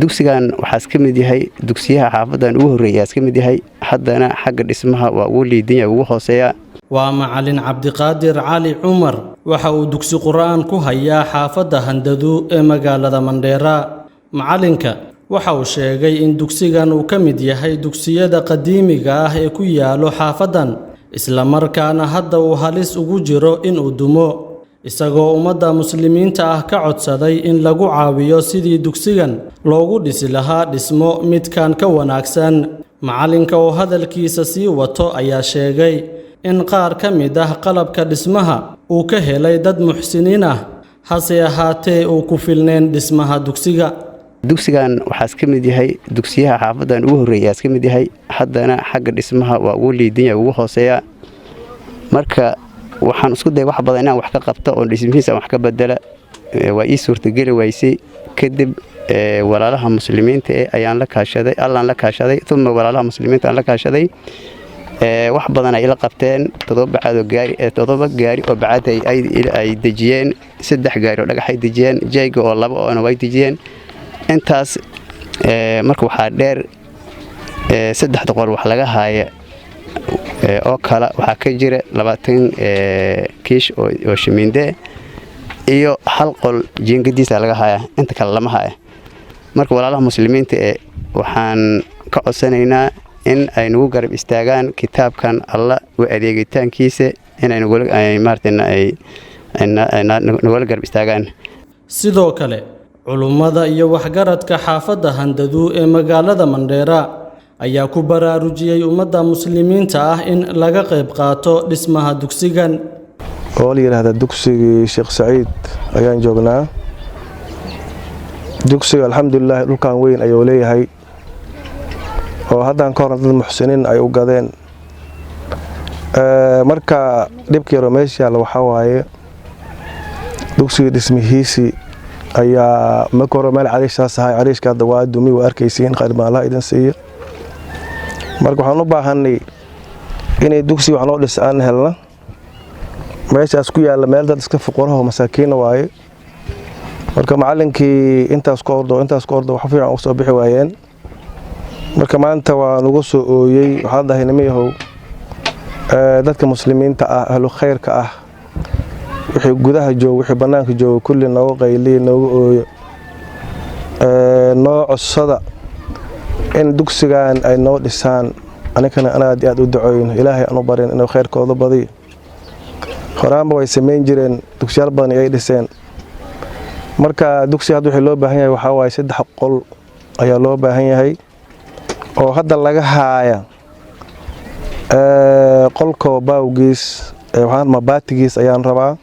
dugsigan waxaa iska mid yahay dugsiyaha xaafadan ugu horeeya iska mid yahay haddana xagga dhismaha waa ugu liidan ugu hooseeya waa macallin Cabdiqaadir Cali Cumar waxa uu dugsi Qur'aan ku hayaa xaafada Handadu ee magaalada Mandheera macallinka waxa uu sheegay in dugsigan uu ka mid yahay dugsiyada qadiimiga ah ee ku yaalo xaafadan isla markaana hadda uu halis ugu jiro in uu dumo isagoo ummadda muslimiinta ah ka codsaday in lagu caawiyo sidii dugsigan loogu dhisi lahaa dhismo midkan ka wanaagsan macallinka oo hadalkiisa sii wato ayaa sheegay in qaar ka mid ah qalabka dhismaha uu ka helay dad muxsiniin ah hase ahaatee uu ku filneen dhismaha dugsigan waxaa iska mid yahay dugsiyaha xaafadan ugu horeeya iska mid yahay haddana xagga dhismaha waa ugu liidan ugu hooseeya marka waxaan isku day wax badan inaan wax ka qabto oo dhismihiisa wax ka bedela waa ii suurtagali waysay kadib walaalaha muslimiinta ayaan la kaashaday allaan la kaashaday thumma walaalaha muslimiinta aan la kaashaday wax badan ay la qabteen 7 gaari oo bacad ay dejiyeen 3 gaari oo dhagax ay dejiyeen jayga oo 2 oo way dejiyeen intaas marka waxaa dheer 3 qol wax laga haaya oo kala waxa ka jira 20 kiish oo shimiinde iyo hal qol jiingadiisa laga haya inta kale lama haya marka walaalaha muslimiinta waxaan ka codsanaynaa in ay nagu garab istaagaan kitaabkan Allah oo adeegitaankiisa in ay nagu garab istaagaan sidoo kale culummada iyo waxgaradka xaafada Handadu ee magaalada Mandheera ayaa ku baraarujiyay ummadda muslimiinta ah in laga qayb qaato dhismaha dugsigan oo la yiraahdo dugsiga Sheekh Saciid ayaan joognaa dugsiga alxamdulillah dhulkan weyn ayuu leeyahay oo haddaan ka hor dad muxsiniin ay u gadeen marka dhibka yaro meesha waxa waaye dugsiga dhismihiisi ayaa makoro meel cariishaas ahay cariishka hadda waa dumi waa arkaysiin qaybmaalaha idin siiyo marka waxaan u baahanay inay dugsi wax loo dhisaan helna meeshaas ku yaala meel dad iska fuqaraha oo masaakiin waaye marka macallinkii intaas ka ordo wax fiican u soo bixi waayeen marka maanta waa nagu soo ooyay waxa dhahay nimayahow dadka muslimiinta ah ahlu khayrka ah wixii gudaha jooga wixii banaanka jooga kulli nooga qayliye nooga ooyo noo codsada in dugsigan ay noo dhisaan anigana aad u ducooyno ilaahay aanu barin inuu khayrkooda badiyo horaanba way sameyn jireen dugsiyaal badan ay dhiseen marka dugsi hadda wixii loo baahan yahay waxa waaye 3 qol ayaa loo baahan yahay oo hadda laga haaya qolka baawgiis waxaan mabaatigiis ayaan rabaa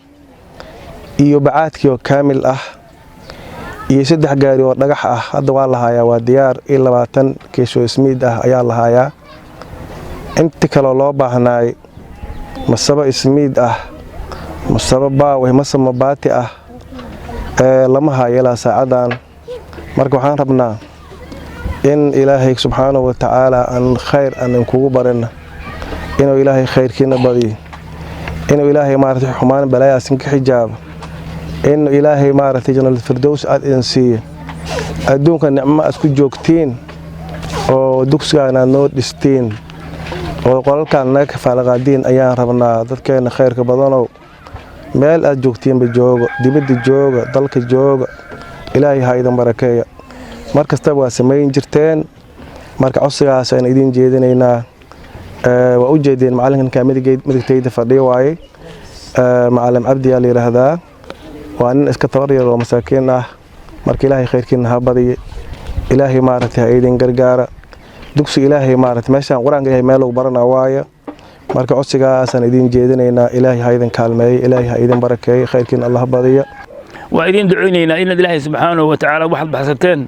iyo bacaadkii oo kaamil ah iyo 3 gaari oo dhagax ah hadda waa la hayaa waa diyaar 20 kiisho ismiid ah ayaa la hayaa inta kale loo baahnaay masaba ismiid ah masaba baaw masaba baati ah lama hayo la saacadan marka waxaan rabnaa in ilaahay subhanahu wa ta'ala an khayr an kugu barana inuu ilaahay khayrkiina badiyo inuu ilaahay maartay xumaan balaayaas ka xijaab in ilaahay maartay jannada firdaws aad idin siiyo adduunka nicmo aad ku joogtiin oo dugsigaana noo dhistiin oo qolalkan naga faalaqaadiin ayaan rabnaa dadkeena khayrka badanow meel aad joogtiin jooga dibadda jooga dalka jooga ilaahay ha idin barakeeyo markasta waa sameyn jirteen marka codsigaas aan idin jeedinaynaa waa u jeedeen macallinkan midigtayda fadhiyo waaye macallim Cabdi yaa la yiraahdaa waa nin iska tabaryar oo masaakiin ah marka ilaahay khayrkiina ha badiyo ilaahay maartay ha idin gargaara dugsi ilaahay maartay meeshan quraanka ilaahay meel uu barana waaye marka codsigaas aan idin jeedinaynaa ilaahay ha idin kaalmeeyo ilaahay ha idin barakeeyo khayrkiina Allah badiyo waa idin duceynaynaa in ilaahay subhanahu wa ta'ala waxaad baxsateen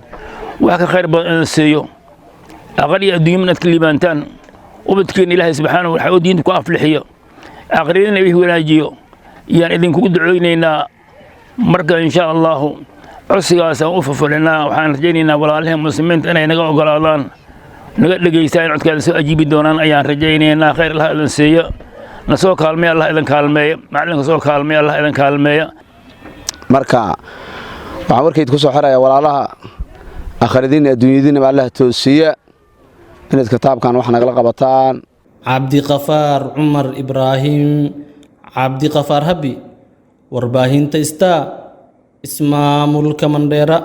wax ka khayr badan siiyo aqal iyo adduunyo ka liibantaan ubadkeen ilaahay subhanahu wa ta'ala diinta ku aflixiyo aqriina wixii wanaajiyo yaan idin ku duceynaynaa marka insha Allah codsigaas aan u fafulnaa waxaan rajaynaynaa walaalaha muslimiinta inay naga ogolaadaan naga dhageystaan codkooda soo ajiibi doonaan ayaan rajaynaynaa khayr Allah idin siiyo nasoo kaalmeeyo Allah idin kaalmeeyo macallinka soo kaalmeeyo Allah idin kaalmeeyo marka waxaan warkeed ku soo xiraya walaalaha akhridiin adduunyadiina Allah toosiya inaad kitaabkan wax naga qabataan. Cabdiqafaar Cumar Ibraahim, Cabdiqafaar Habi, warbaahinta Star, ismaamulka Mandheera.